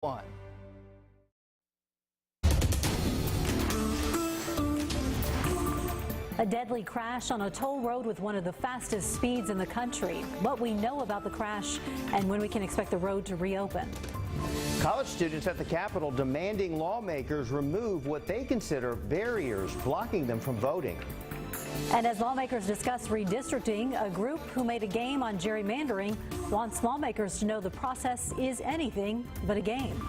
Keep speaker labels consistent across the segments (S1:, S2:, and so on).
S1: One.
S2: A deadly crash on a toll road with one of the fastest speeds in the country. What we know about the crash and when we can expect the road to reopen.
S1: College students at the Capitol demanding lawmakers remove what they consider barriers blocking them from voting.
S2: And as lawmakers discuss redistricting, a group who made a game on gerrymandering wants lawmakers to know the process is anything but a game.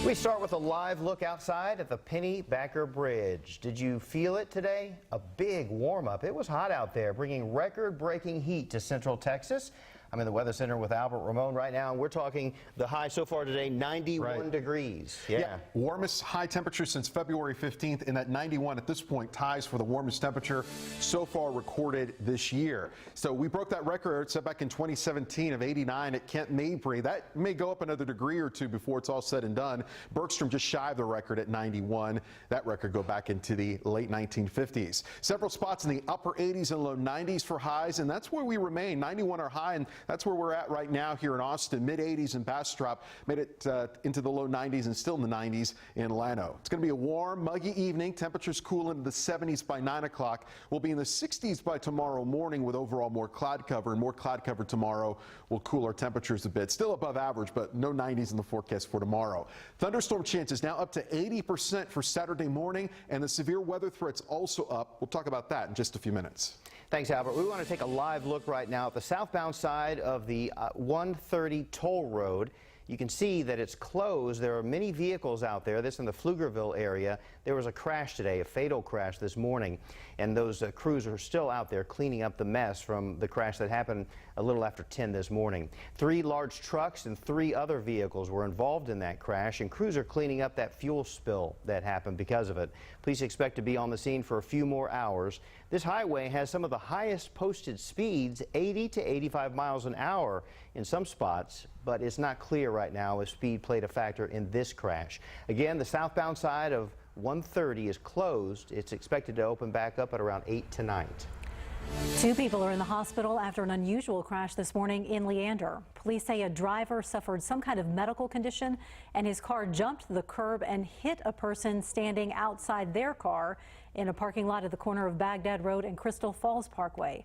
S1: We start with a live look outside at the Pennybacker Bridge. Did you feel it today? A big warm-up. It was hot out there, bringing record-breaking heat to Central Texas. I'm in the Weather Center with Albert Ramon right now, and we're talking the high so far today, 91 degrees. Yeah,
S3: warmest high temperature since February 15th, and that 91 at this point ties for the warmest temperature so far recorded this year. So we broke that record set back in 2017 of 89 at Kent Mabry. That may go up another degree or two before it's all said and done. Bergstrom just shy of the record at 91. That record go back into the late 1950s. Several spots in the upper 80s and low 90s for highs, and that's where we remain. 91 are high, and that's where we're at right now here in Austin. Mid-80s in Bastrop, made it into the low 90s and still in the 90s in Llano. It's going to be a warm, muggy evening. Temperatures cool into the 70s by 9 o'clock. We'll be in the 60s by tomorrow morning with overall more cloud cover, and more cloud cover tomorrow will cool our temperatures a bit. Still above average, but no 90s in the forecast for tomorrow. Thunderstorm chances now up to 80% for Saturday morning, and the severe weather threats also up. We'll talk about that in just a few minutes.
S1: Thanks, Albert. We want to take a live look right now at the southbound side of the 130 toll road. You can see that it's closed. There are many vehicles out there. This in the Pflugerville area. There was a crash today, a fatal crash this morning, and those crews are still out there cleaning up the mess from the crash that happened a little after 10 this morning. 3 large trucks and 3 other vehicles were involved in that crash, and crews are cleaning up that fuel spill that happened because of it. Police expect to be on the scene for a few more hours. This highway has some of the highest posted speeds, 80 to 85 miles an hour in some spots, but it's not clear right now if speed played a factor in this crash. Again, the southbound side of 130 is closed. It's expected to open back up at around 8 tonight.
S2: 2 people are in the hospital after an unusual crash this morning in Leander. Police say a driver suffered some kind of medical condition and his car jumped the curb and hit a person standing outside their car in a parking lot at the corner of Baghdad Road and Crystal Falls Parkway.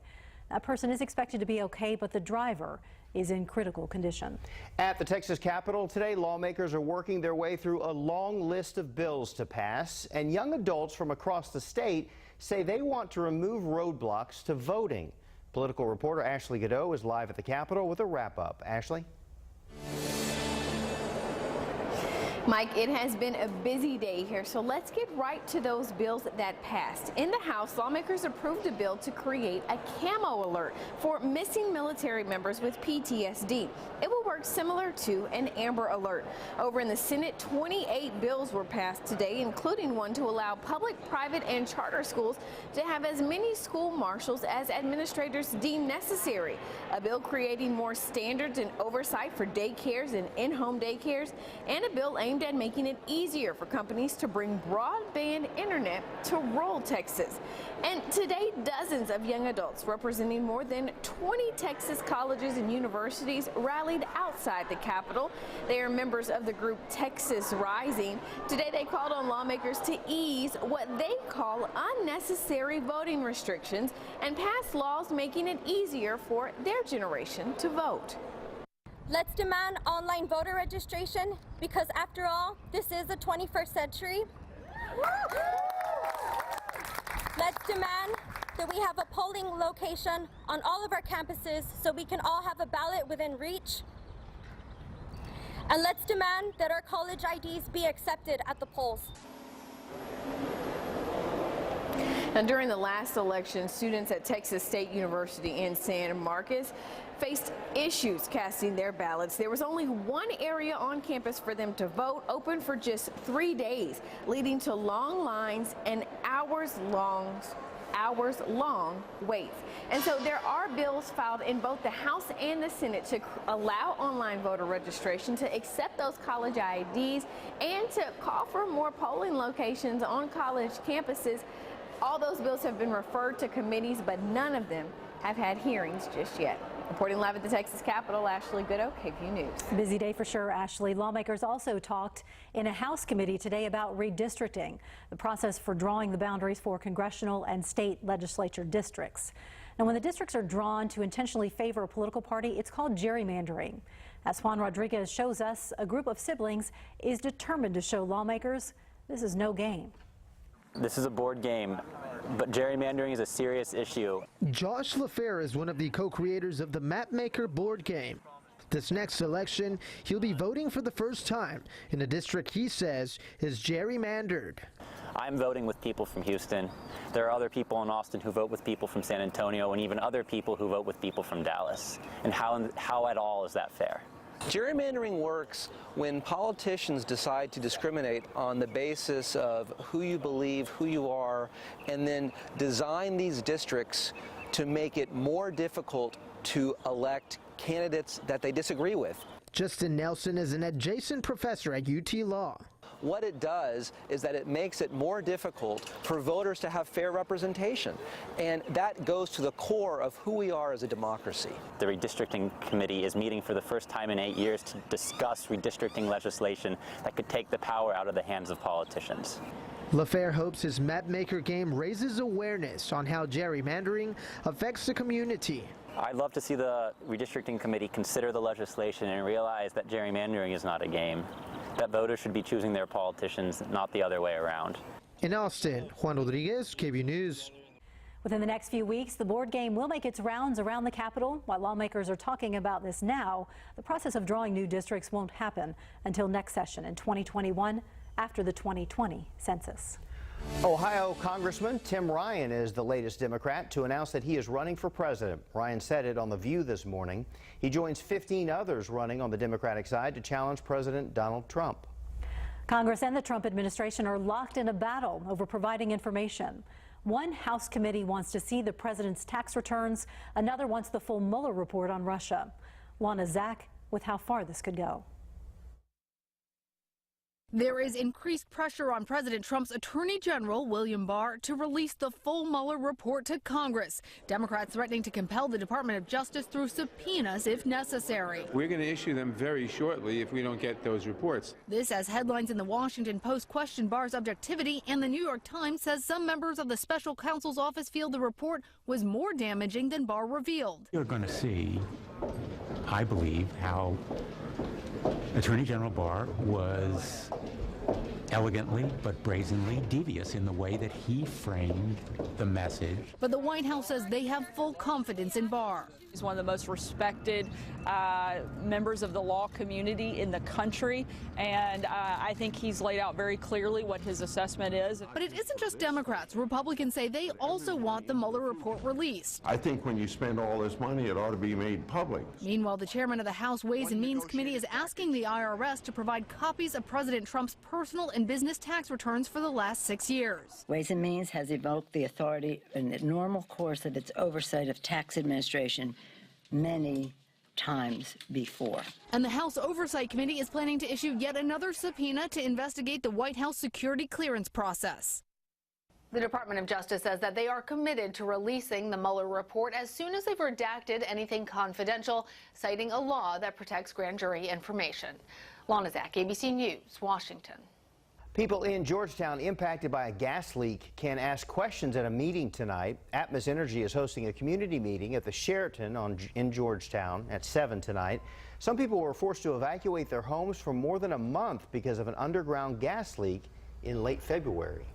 S2: That person is expected to be okay, but the driver is in critical condition. At
S1: the Texas Capitol today, lawmakers are working their way through a long list of bills to pass, and young adults from across the state say they want to remove roadblocks to voting. Political reporter Ashley Godot is live at the Capitol with a wrap-up. Ashley?
S4: Mike, it has been a busy day here, so let's get right to those bills that passed. In the House, lawmakers approved a bill to create a camo alert for missing military members with PTSD. It will work similar to an Amber Alert. Over in the Senate, 28 bills were passed today, including one to allow public, private, and charter schools to have as many school marshals as administrators deem necessary. A bill creating more standards and oversight for daycares and in-home daycares, and a bill aimed at making it easier for companies to bring broadband internet to rural Texas. And today, dozens of young adults representing more than 20 Texas colleges and universities rallied outside the Capitol. They are members of the group Texas Rising. Today, they called on lawmakers to ease what they call unnecessary voting restrictions and pass laws making it easier for their generation to vote.
S5: Let's demand online voter registration because, after all, this is the 21st century. Let's demand that we have a polling location on all of our campuses so we can all have a ballot within reach. And let's demand that our college IDs be accepted at the polls.
S4: Now, during the last election, students at Texas State University in San Marcos faced issues casting their ballots. There was only one area on campus for them to vote, open for just 3 days, leading to long lines and hours-long waits. And so there are bills filed in both the House and the Senate to allow online voter registration, to accept those college IDs, and to call for more polling locations on college campuses. All those bills have been referred to committees, but none of them have had hearings just yet. Reporting live at the Texas Capitol, Ashley Goodo, KVUE News.
S2: Busy day for sure, Ashley. Lawmakers also talked in a House committee today about redistricting, the process for drawing the boundaries for congressional and state legislature districts. Now, when the districts are drawn to intentionally favor a political party, it's called gerrymandering. As Juan Rodriguez shows us, a group of siblings is determined to show lawmakers this is no game.
S6: This is a board game, but gerrymandering is a serious issue.
S7: Josh LaFair is one of the co-creators of the Mapmaker board game. This next election, he'll be voting for the first time in a district he says is gerrymandered.
S6: I'm voting with people from Houston. There are other people in Austin who vote with people from San Antonio, and even other people who vote with people from Dallas. And how at all is that fair?
S8: Gerrymandering works when politicians decide to discriminate on the basis of who you believe, who you are, and then design these districts to make it more difficult to elect candidates that they disagree with.
S7: Justin Nelson is an adjacent professor at UT Law.
S8: What it does is that it makes it more difficult for voters to have fair representation, and that goes to the core of who we are as a democracy.
S6: The redistricting committee is meeting for the first time in 8 years to discuss redistricting legislation that could take the power out of the hands of politicians.
S7: LaFair hopes his Mapmaker game raises awareness on how gerrymandering affects the community.
S6: I'd love to see the redistricting committee consider the legislation and realize that gerrymandering is not a game, that voters should be choosing their politicians, not the other way around.
S7: In Austin, Juan Rodriguez, KVUE News.
S2: Within the next few weeks, the board game will make its rounds around the Capitol. While lawmakers are talking about this now, the process of drawing new districts won't happen until next session in 2021 after the 2020 census.
S1: Ohio Congressman Tim Ryan is the latest Democrat to announce that he is running for president. Ryan said it on The View this morning. He joins 15 others running on the Democratic side to challenge President Donald Trump.
S2: Congress and the Trump administration are locked in a battle over providing information. One House committee wants to see the president's tax returns. Another wants the full Mueller report on Russia. Lana Zach with how far this could go.
S9: There is increased pressure on President Trump's Attorney General, William Barr, to release the full Mueller report to Congress. Democrats threatening to compel the Department of Justice through subpoenas if necessary.
S10: We're going to issue them very shortly if we don't get those reports.
S9: This as headlines in the Washington Post question Barr's objectivity, and the New York Times says some members of the special counsel's office feel the report was more damaging than Barr revealed.
S11: You're going to see, I believe, how Attorney General Barr was elegantly but brazenly devious in the way that he framed the message.
S9: But the White House says they have full confidence in Barr.
S12: He's one of the most respected members of the law community in the country, and I think he's laid out very clearly what his assessment is.
S9: But it isn't just Democrats. Republicans say they also want the Mueller report released.
S13: I think when you spend all this money, it ought to be made public.
S9: Meanwhile, the chairman of the House Ways and Means Committee is asking the IRS to provide copies of President Trump's personal and business tax returns for the last 6 years.
S14: Ways and Means has evoked the authority in the normal course of its oversight of tax administration many times before.
S9: And the House Oversight Committee is planning to issue yet another subpoena to investigate the White House security clearance process. The Department of Justice says that they are committed to releasing the Mueller report as soon as they've redacted anything confidential, citing a law that protects grand jury information. Lana Zach, ABC News, Washington.
S1: People in Georgetown impacted by a gas leak can ask questions at a meeting tonight. Atmos Energy is hosting a community meeting at the Sheraton in Georgetown at 7 tonight. Some people were forced to evacuate their homes for more than a month because of an underground gas leak in late February.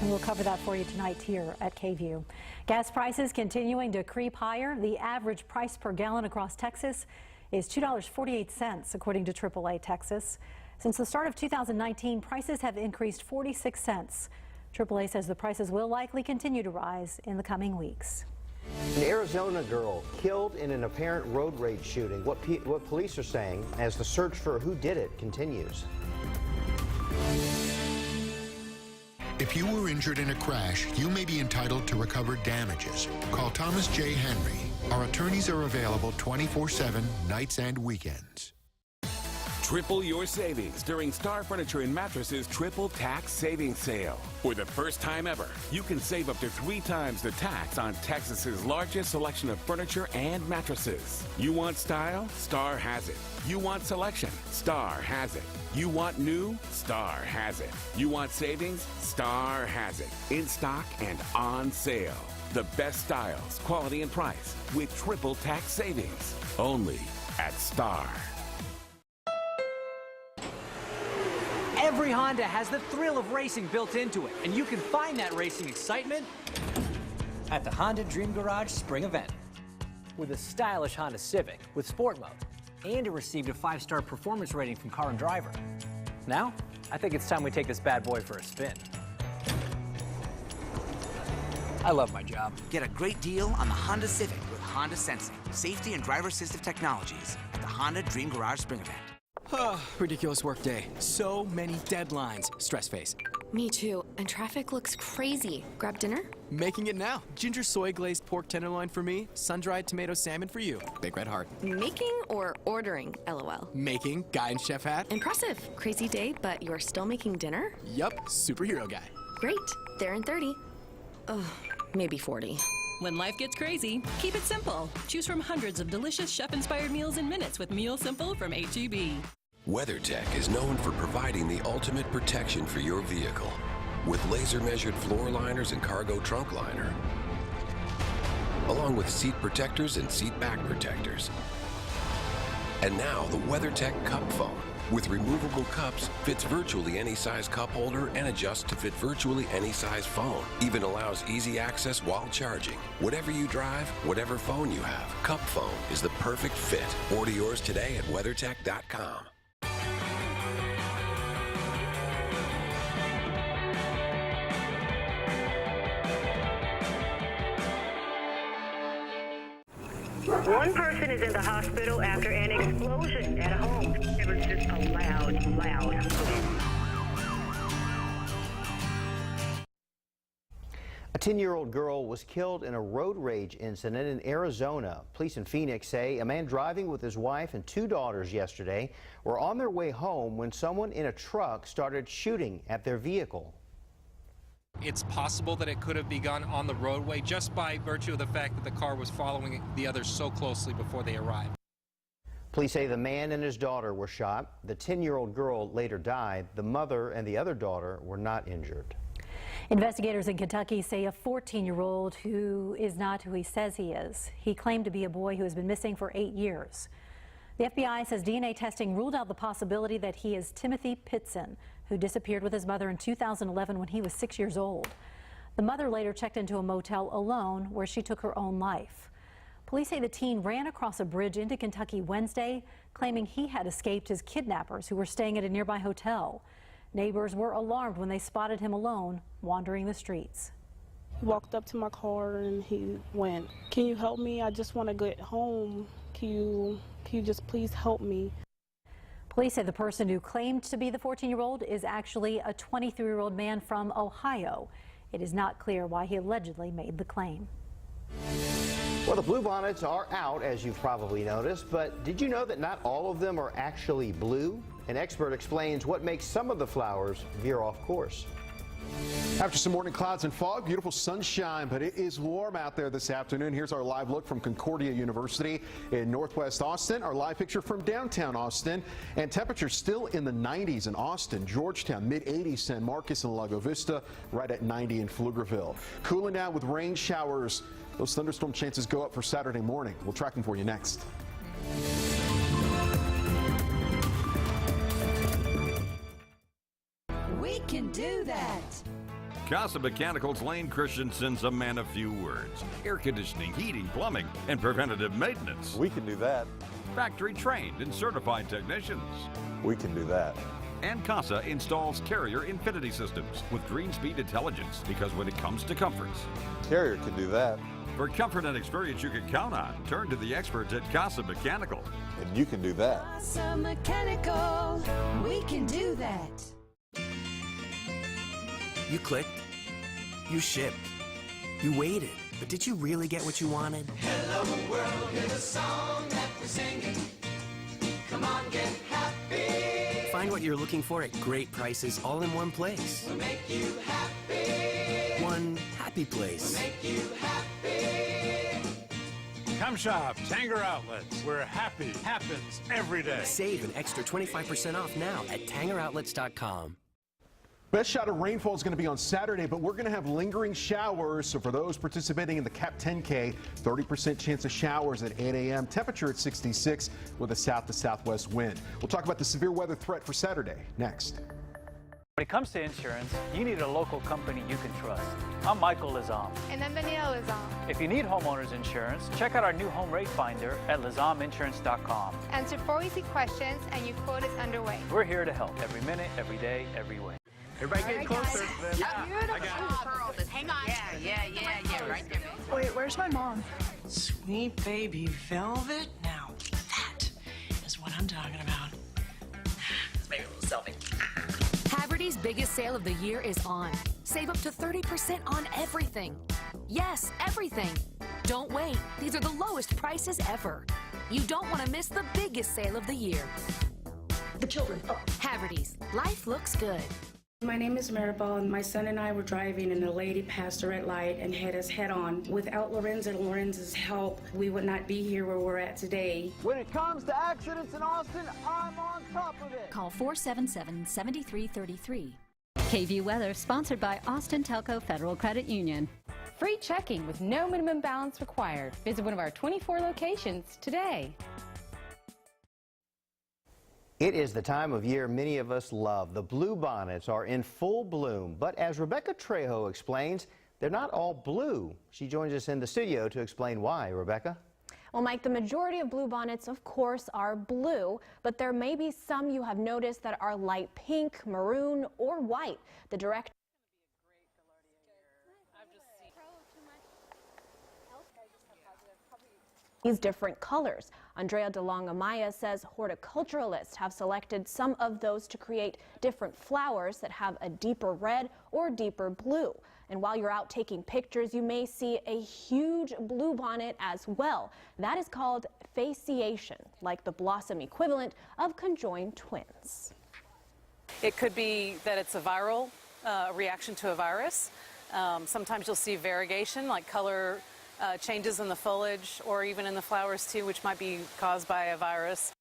S2: And we'll cover that for you tonight here at KVUE. Gas prices continuing to creep higher. The average price per gallon across Texas is $2.48, according to AAA Texas. Since the start of 2019, prices have increased 46 cents. AAA says the prices will likely continue to rise in the coming weeks.
S1: An Arizona girl killed in an apparent road rage shooting. What police are saying as the search for who did it continues.
S15: If you were injured in a crash, you may be entitled to recover damages. Call Thomas J. Henry. Our attorneys are available 24/7, nights and weekends.
S16: Triple your savings during Star Furniture and Mattresses Triple Tax Savings Sale. For the first time ever, you can save up to 3 times the tax on Texas's largest selection of furniture and mattresses. You want style? Star has it. You want selection? Star has it. You want new? Star has it. You want savings? Star has it. In stock and on sale. The best styles, quality, and price with triple tax savings. Only at Star.
S17: Every Honda has the thrill of racing built into it, and you can find that racing excitement at the Honda Dream Garage Spring Event. With a stylish Honda Civic with Sport Mode, and it received a 5-star performance rating from Car and Driver. Now, I think it's time we take this bad boy for a spin. I love my job.
S18: Get a great deal on the Honda Civic with Honda Sensing, safety and driver-assistive technologies at the Honda Dream Garage Spring Event.
S19: Ridiculous work day. So many deadlines. Stress face.
S20: Me too. And traffic looks crazy. Grab dinner?
S19: Making it now. Ginger soy glazed pork tenderloin for me. Sun-dried tomato salmon for you. Big red heart.
S20: Making or ordering? LOL.
S19: Making. Guy in chef hat.
S20: Impressive. Crazy day, but you're still making dinner?
S19: Yup. Superhero guy.
S20: Great. There in 30. Ugh, maybe 40.
S21: When life gets crazy, keep it simple. Choose from hundreds of delicious chef-inspired meals in minutes with Meal Simple from H-E-B.
S22: WeatherTech is known for providing the ultimate protection for your vehicle with laser-measured floor liners and cargo trunk liner, along with seat protectors and seat back protectors. And now the WeatherTech Cup Phone with removable cups fits virtually any size cup holder and adjusts to fit virtually any size phone. Even allows easy access while charging. Whatever you drive, whatever phone you have, Cup Phone is the perfect fit. Order yours today at WeatherTech.com.
S23: One person is in the hospital after an explosion at a home. It was just a loud.
S1: A 10-year-old girl was killed in a road rage incident in Arizona. Police in Phoenix say a man driving with his wife and 2 daughters yesterday were on their way home when someone in a truck started shooting at their vehicle.
S24: It's possible that it could have begun on the roadway just by virtue of the fact that the car was following the others so closely before they arrived.
S1: Police say the man and his daughter were shot. The 10-year-old girl later died. The mother and the other daughter were not injured.
S2: Investigators in Kentucky say a 14-year-old who is not who he says he is. He claimed to be a boy who has been missing for 8 years. The FBI says DNA testing ruled out the possibility that he is Timothy Pitson, who disappeared with his mother in 2011 when he was 6 years old. The mother later checked into a motel alone where she took her own life. Police say the teen ran across a bridge into Kentucky Wednesday, claiming he had escaped his kidnappers who were staying at a nearby hotel. Neighbors were alarmed when they spotted him alone, wandering the streets.
S25: He walked up to my car and he went, "Can you help me? I just want to get home. Can you just please help me?"
S2: Police say the person who claimed to be the 14-year-old is actually a 23-year-old man from Ohio. It is not clear why he allegedly made the claim.
S1: Well, the bluebonnets are out, as you've probably noticed, but did you know that not all of them are actually blue? An expert explains what makes some of the flowers veer off course.
S3: After some morning clouds and fog, beautiful sunshine, but it is warm out there this afternoon. Here's our live look from Concordia University in Northwest Austin, our live picture from downtown Austin, and temperatures still in the 90s in Austin, Georgetown, mid-80s, San Marcos and Lago Vista, right at 90 in Pflugerville. Cooling down with rain showers. Those thunderstorm chances go up for Saturday morning. We'll track them for you next.
S26: We can do that.
S27: Casa Mechanical's Lane Christensen's a man of few words. Air conditioning, heating, plumbing, and preventative maintenance.
S28: We can do that.
S27: Factory trained and certified technicians.
S28: We can do that.
S27: And Casa installs Carrier Infinity systems with Green Speed Intelligence, because when it comes to comforts,
S28: Carrier can do that.
S27: For comfort and experience you can count on, turn to the experts at Casa Mechanical.
S28: And you can do that.
S26: Casa Mechanical, we can do that.
S18: You clicked, you shipped, you waited, but did you really get what you wanted?
S29: Hello world is a song that we're singing.
S4: Come on, get happy. Find what you're looking for at great prices all in one place. We'll make you happy. One happy place. We'll make you happy.
S5: Come shop Tanger Outlets, where happy happens every day.
S4: Save an extra 25% off now at TangerOutlets.com.
S3: Best shot of rainfall is going to be on Saturday, but we're going to have lingering showers. So for those participating in the Cap 10K, 30% chance of showers at 8 a.m. Temperature at 66 with a south to southwest wind. We'll talk about the severe weather threat for Saturday next.
S6: When it comes to insurance, you need a local company you can trust. I'm Michael Lazam.
S7: And I'm Daniela Lazam.
S6: If you need homeowners insurance, check out our new home rate finder at lazaminsurance.com.
S7: Answer 4 easy questions and your quote is underway.
S6: We're here to help every minute, every day, every way.
S5: Everybody get closer.
S7: Yeah, beautiful.
S8: Hang on. Yeah, right there.
S7: Wait, where's my mom?
S10: Sweet baby velvet. Now that is what I'm talking about. Let's make a little selfie.
S11: Haverty's biggest sale of the year is on. Save up to 30% on everything. Yes, everything. Don't wait. These are the lowest prices ever. You don't want to miss the biggest sale of the year. The children. Oh. Haverty's. Life looks good.
S12: My name is Maribel, and my son and I were driving, and a lady passed a red light and hit us head on. Without Lorenz and Lorenz's help, we would not be here where we're at today.
S29: When it comes to accidents in Austin, I'm on top of it.
S30: Call 477-7333. KVUE weather sponsored by Austin Telco Federal Credit Union.
S31: Free checking with no minimum balance required. Visit one of our 24 locations today.
S1: It is the time of year many of us love. The bluebonnets are in full bloom, but as Rebecca Trejo explains, they're not all blue. She joins us in the studio to explain why. Rebecca?
S32: Well, Mike, the majority of bluebonnets, of course, are blue, but there may be some you have noticed that are light pink, maroon, or white. The director these different colors. Andrea DeLongamaya says horticulturalists have selected some of those to create different flowers that have a deeper red or deeper blue. And while you're out taking pictures, you may see a huge bluebonnet as well. That is called fasciation, like the blossom equivalent of conjoined twins.
S33: It could be that it's a viral reaction to a virus. Sometimes you'll see variegation, like color changes in the foliage or even in the flowers too, which might be caused by a virus.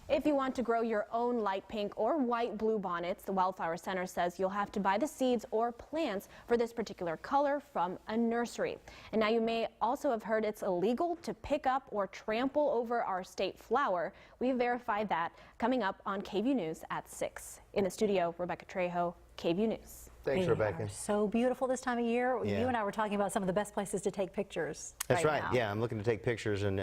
S32: If you want to grow your own light pink or white bluebonnets, the Wildflower Center says you'll have to buy the seeds or plants for this particular color from a nursery. And now you may also have heard it's illegal to pick up or trample over our state flower. We verified that coming up on KVUE News at 6. In the studio, Rebecca Trejo, KVUE News.
S1: Thanks, Rebecca.
S2: So beautiful this time of year.
S1: Yeah.
S2: You and I were talking about some of the best places to take pictures.
S1: That's right.
S2: Now.
S1: Yeah, I'm looking to take pictures, and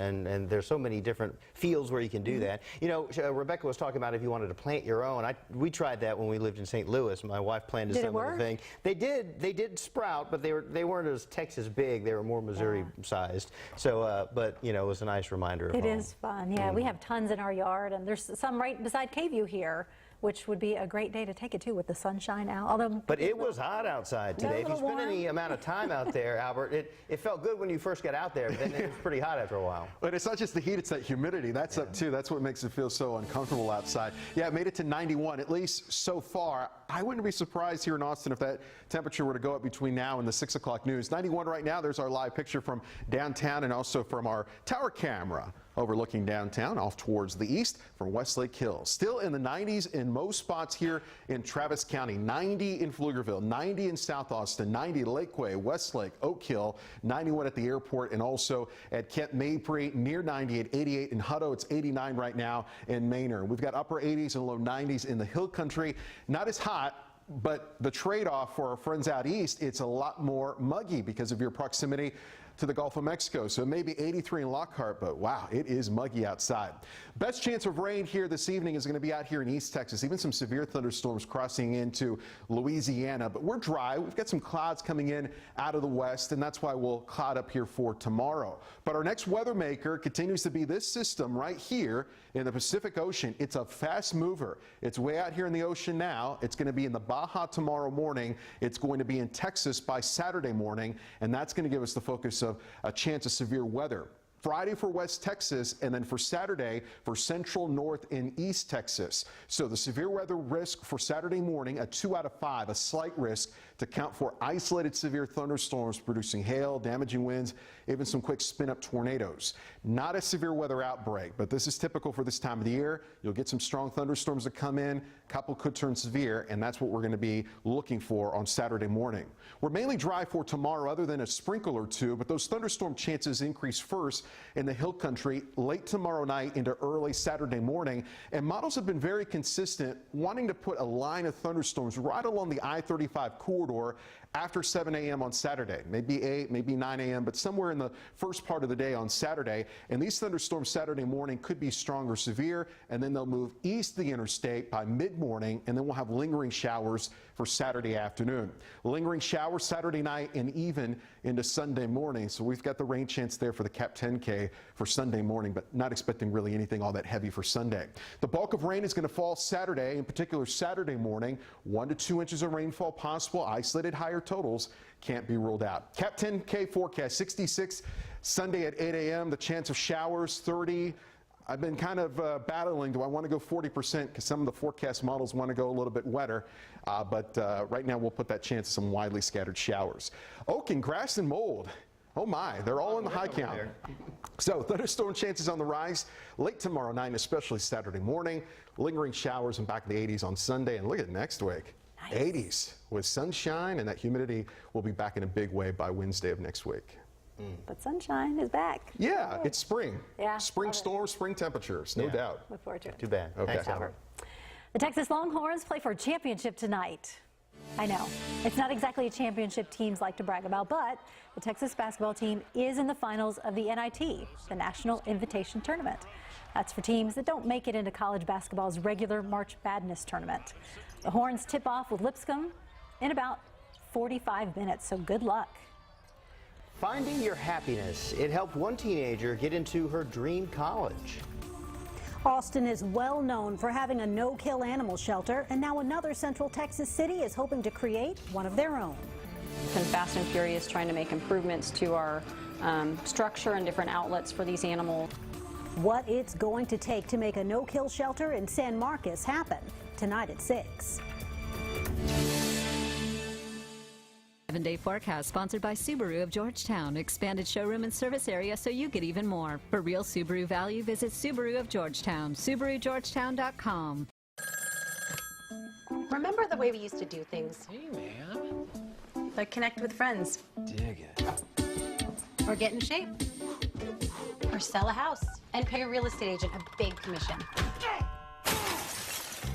S1: there's so many different fields where you can do that. You know, Rebecca was talking about if you wanted to plant your own. We tried that when we lived in St. Louis. My wife planted some of the thing. They did sprout, but they weren't as Texas big. They were more Missouri sized. So, but you know, it was a nice reminder of
S2: It
S1: home.
S2: is fun. Yeah, we have tons in our yard, and there's some right beside KVUE here, which would be a great day to take it to with the sunshine out. Although,
S1: but it was hot outside today. If you spend any amount of time out there, Albert, it felt good when you first got out there, but then it was pretty hot after a while.
S3: But it's not just the heat, it's that humidity. That's up too. That's what makes it feel so uncomfortable outside. Yeah, it made it to 91, at least so far. I wouldn't be surprised here in Austin if that temperature were to go up between now and the 6 o'clock news. 91 right now. There's our live picture from downtown and also from our tower camera overlooking downtown off towards the east from Westlake Hills. Still in the 90s in most spots here in Travis County. 90 in Pflugerville, 90 in South Austin, 90 Lakeway, Westlake, Oak Hill, 91 at the airport, and also at Kent Mapry, near 90 at 88 in Hutto. It's 89 right now in Manor. We've got upper 80s and low 90s in the Hill Country. Not as hot, but the trade-off for our friends out east, it's a lot more muggy because of your proximity to the Gulf of Mexico. So it may be 83 in Lockhart, but wow, it is muggy outside. Best chance of rain here this evening is going to be out here in East Texas. Even some severe thunderstorms crossing into Louisiana, but we're dry. We've got some clouds coming in out of the west, and that's why we'll cloud up here for tomorrow. But our next weather maker continues to be this system right here in the Pacific Ocean. It's a fast mover. It's way out here in the ocean now. It's going to be in the Baja tomorrow morning. It's going to be in Texas by Saturday morning, and that's going to give us the focus of a chance of severe weather. Friday for West Texas, and then for Saturday for Central, North, and East Texas. So the severe weather risk for Saturday morning, a 2 out of 5, a slight risk to count for isolated severe thunderstorms producing hail, damaging winds, even some quick spin-up tornadoes. Not a severe weather outbreak, but this is typical for this time of the year. You'll get some strong thunderstorms that come in. A couple could turn severe, and that's what we're going to be looking for on Saturday morning. We're mainly dry for tomorrow other than a sprinkle or two, but those thunderstorm chances increase first in the hill country late tomorrow night into early Saturday morning. And models have been very consistent, wanting to put a line of thunderstorms right along the I-35 corridor after 7 a.m. on Saturday, maybe 8, maybe 9 a.m., but somewhere in the first part of the day on Saturday. And these thunderstorms Saturday morning could be strong or severe, and then they'll move east of the interstate by mid-morning, and then we'll have lingering showers for Saturday afternoon. Lingering showers Saturday night and even into Sunday morning. So we've got the rain chance there for the Cap 10K for Sunday morning, but not expecting really anything all that heavy for Sunday. The bulk of rain is going to fall Saturday, in particular Saturday morning. 1 to 2 inches of rainfall possible. Isolated higher totals can't be ruled out. Cap 10K forecast 66 Sunday at 8 a.m. The chance of showers 30. I've been kind of battling. Do I want to go 40%? Because some of the forecast models want to go a little bit wetter. But right now we'll put that chance of some widely scattered showers. Oak and grass and mold. Oh my, they're all in the high count. So thunderstorm chances on the rise late tomorrow night, and especially Saturday morning. Lingering showers and back in the 80s on Sunday. And look at next week. Nice. 80s with sunshine, and that humidity will be back in a big way by Wednesday of next week.
S2: But sunshine is back.
S3: Yeah, it's spring.
S2: Yeah.
S3: Spring storms, spring temperatures, no doubt.
S2: Look forward to it.
S1: Too bad.
S3: Okay.
S1: Thanks, Albert.
S2: The Texas Longhorns play for a championship tonight. I know. It's not exactly a championship teams like to brag about, but the Texas basketball team is in the finals of the NIT, the National Invitation Tournament. That's for teams that don't make it into college basketball's regular March Madness tournament. The Horns tip off with Lipscomb in about 45 minutes, so good luck.
S1: Finding your happiness. It helped one teenager get into her dream college.
S9: Austin is well known for having a no-kill animal shelter, and now another Central Texas city is hoping to create one of their own.
S13: It's been fast and furious trying to make improvements to our structure and different outlets for these animals.
S9: What it's going to take to make a no-kill shelter in San Marcos happen tonight at 6.
S30: 7-day forecast sponsored by Subaru of Georgetown. Expanded showroom and service area so you get even more. For real Subaru value, visit Subaru of Georgetown. SubaruGeorgetown.com.
S14: Remember the way we used to do things?
S10: Hey, man.
S14: Like connect with friends.
S10: Dig it.
S14: Or get in shape. Or sell a house and pay a real estate agent a big commission.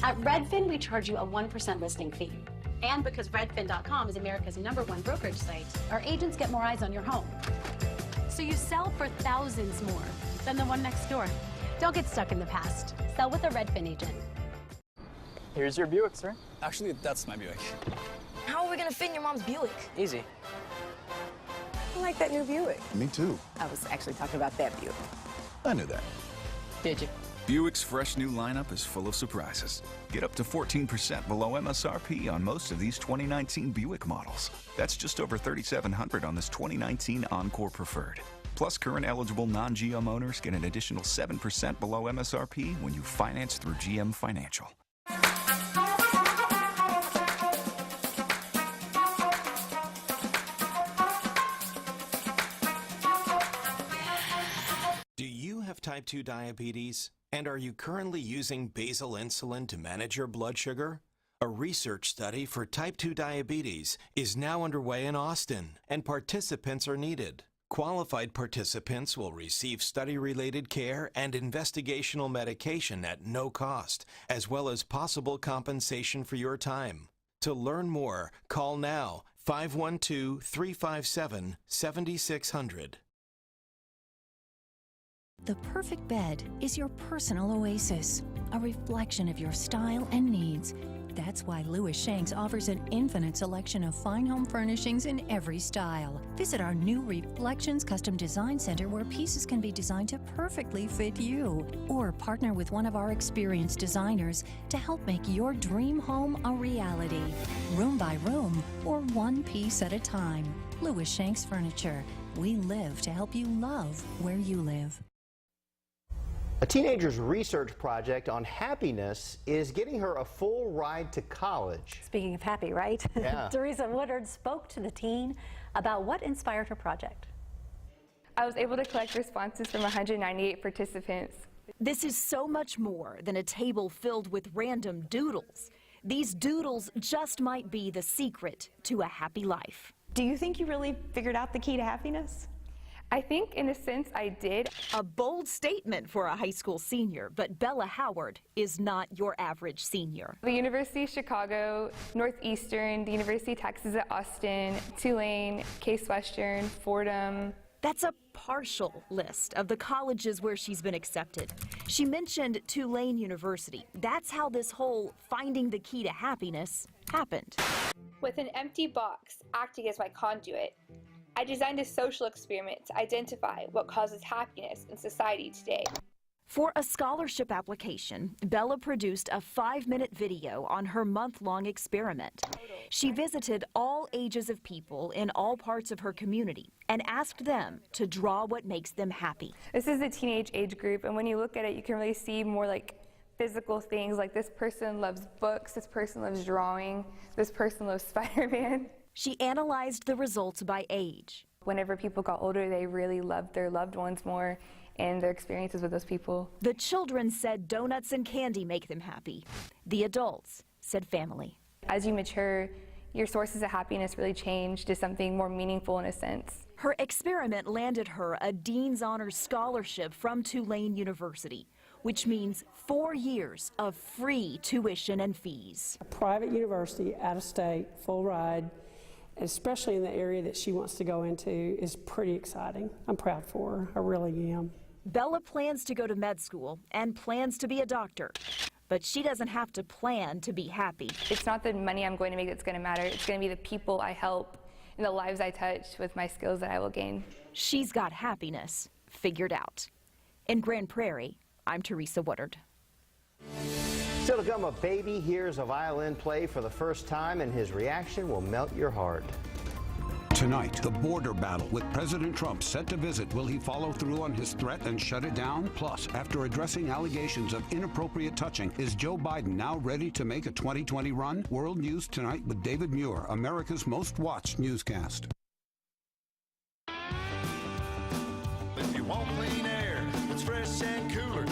S14: At Redfin, we charge you a 1% listing fee. And because Redfin.com is America's #1 brokerage site, our agents get more eyes on your home. So you sell for thousands more than the one next door. Don't get stuck in the past. Sell with a Redfin agent.
S6: Here's your Buick, sir.
S15: Actually, that's my Buick.
S16: How are we gonna fit in your mom's Buick?
S6: Easy.
S16: I like that new Buick.
S15: Me too.
S16: I was actually talking about that Buick.
S15: I knew that.
S16: Did you?
S17: Buick's fresh new lineup is full of surprises. Get up to 14% below MSRP on most of these 2019 Buick models. That's just over $3,700 on this 2019 Encore Preferred. Plus, current eligible non-GM owners get an additional 7% below MSRP when you finance through GM Financial.
S19: Do you have type 2 diabetes? And are you currently using basal insulin to manage your blood sugar? A research study for type 2 diabetes is now underway in Austin, and participants are needed. Qualified participants will receive study-related care and investigational medication at no cost, as well as possible compensation for your time. To learn more, call now 512-357-7600.
S20: The perfect bed is your personal oasis, a reflection of your style and needs. That's why Louis Shanks offers an infinite selection of fine home furnishings in every style. Visit our new Reflections Custom Design Center where pieces can be designed to perfectly fit you. Or partner with one of our experienced designers to help make your dream home a reality. Room by room or one piece at a time. Louis Shanks Furniture. We live to help you love where you live.
S1: A teenager's research project on happiness is getting her a full ride to college.
S2: Speaking of happy, right?
S1: Yeah.
S2: Teresa Woodard spoke to the teen about what inspired her project.
S4: I was able to collect responses from 198 participants.
S5: This is so much more than a table filled with random doodles. These doodles just might be the secret to a happy life.
S4: Do you think you really figured out the key to happiness? I think, in a sense, I did.
S5: A bold statement for a high school senior, but Bella Howard is not your average senior.
S4: The University of Chicago, Northeastern, the University of Texas at Austin, Tulane, Case Western, Fordham.
S5: That's a partial list of the colleges where she's been accepted. She mentioned Tulane University. That's how this whole finding the key to happiness happened.
S4: With an empty box acting as my conduit, I designed a social experiment to identify what causes happiness in society today.
S5: For a scholarship application, Bella produced a 5-minute video on her month-long experiment. She visited all ages of people in all parts of her community and asked them to draw what makes them happy.
S4: This is a teenage age group, and when you look at it, you can really see more like physical things, like this person loves books, this person loves drawing, this person loves Spider-Man.
S5: She analyzed the results by age.
S4: Whenever people got older, they really loved their loved ones more and their experiences with those people.
S5: The children said donuts and candy make them happy. The adults said family.
S4: As you mature, your sources of happiness really change to something more meaningful in a sense.
S5: Her experiment landed her a Dean's Honors Scholarship from Tulane University, which means 4 years of free tuition and fees.
S7: A private university, out of state, full ride, especially in the area that she wants to go into, is pretty exciting. I'm proud for her, I really am.
S5: Bella plans to go to med school and plans to be a doctor, but she doesn't have to plan to be happy.
S4: It's not the money I'm going to make that's going to matter. It's going to be the people I help and the lives I touch with my skills that I will gain.
S5: She's got happiness figured out. In Grand Prairie, I'm Teresa Woodard.
S1: Still to come, a baby hears a violin play for the first time and his reaction will melt your heart.
S8: Tonight, the border battle with President Trump set to visit. Will he follow through on his threat and shut it down? Plus, after addressing allegations of inappropriate touching, is Joe Biden now ready to make a 2020 run? World News Tonight with David Muir, America's most watched newscast.
S18: If you want clean air, it's fresh and cooler.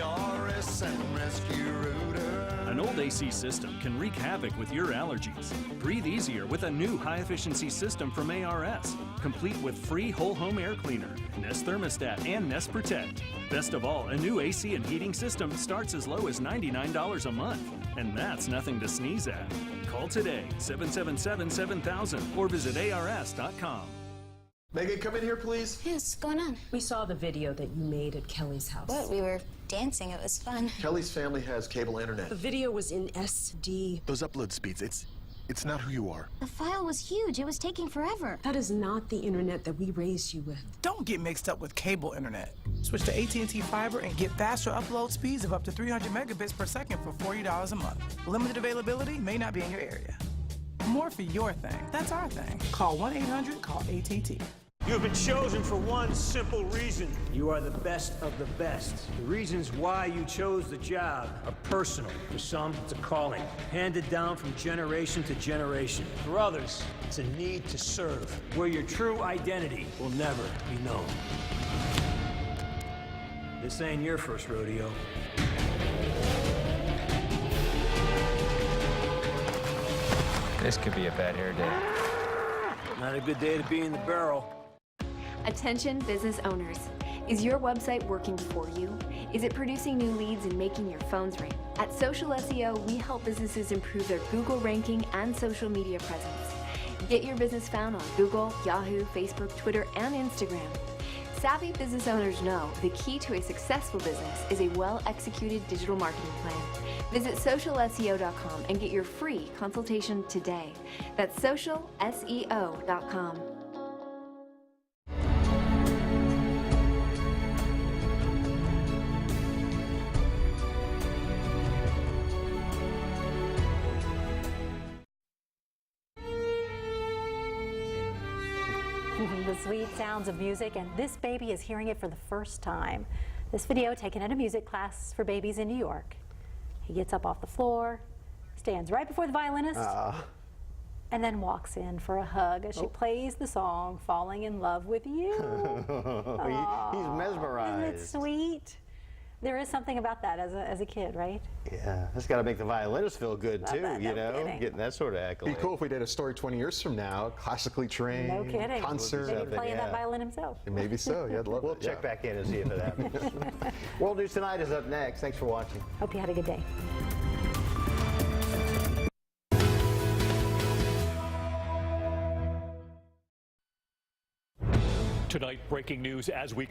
S18: ARS and Rescue Rooter.
S21: An old AC system can wreak havoc with your allergies. Breathe easier with a new high-efficiency system from ARS, complete with free whole home air cleaner, Nest Thermostat, and Nest Protect. Best of all, a new AC and heating system starts as low as $99 a month. And that's nothing to sneeze at. Call today, 777-7000, or visit ars.com.
S18: Megan, come in here, please.
S22: Yes, what's going on?
S10: We saw the video that you made at Kelly's house.
S22: What? We were dancing. It was fun.
S18: Kelly's family has cable internet.
S10: The video was in SD.
S18: Those upload speeds, it's not who you are.
S22: The file was huge. It was taking forever.
S10: That is not the internet that we raised you with.
S23: Don't get mixed up with cable internet. Switch to AT&T Fiber and get faster upload speeds of up to 300 megabits per second for $40 a month. Limited availability may not be in your area. More for your thing. That's our thing. Call 1-800-CALL-ATT.
S24: You have been chosen for one simple reason. You are the best of the best. The reasons why you chose the job are personal. For some, it's a calling, handed down from generation to generation. For others, it's a need to serve, where your true identity will never be known. This ain't your first rodeo.
S25: This could be a bad hair day.
S24: Not a good day to be in the barrel.
S26: Attention business owners. Is your website working for you? Is it producing new leads and making your phones ring? At Social SEO, we help businesses improve their Google ranking and social media presence. Get your business found on Google, Yahoo, Facebook, Twitter, and Instagram. Savvy business owners know the key to a successful business is a well-executed digital marketing plan. Visit socialseo.com and get your free consultation today. That's socialseo.com.
S2: The sweet sounds of music, and this baby is hearing it for the first time. This video taken at a music class for babies in New York. He gets up off the floor, stands right before the violinist, and then walks in for a hug as she plays the song, Falling in Love with You.
S1: He's mesmerized.
S2: Isn't it sweet? There is something about that as a kid, right?
S1: Yeah, that's got to make the violinist feel good too,
S2: that,
S1: you
S2: no
S1: know,
S2: kidding.
S1: getting that sort of accolade.
S3: Be cool if we did a story 20 years from now, classically trained,
S2: No kidding.
S3: concert.
S2: Maybe playing that violin himself.
S3: Maybe so. Yeah, I'd love
S1: We'll
S3: it.
S1: check back in and see if it happens. World News Tonight is up next. Thanks for watching.
S2: Hope you had a good day.
S9: Tonight, breaking news as we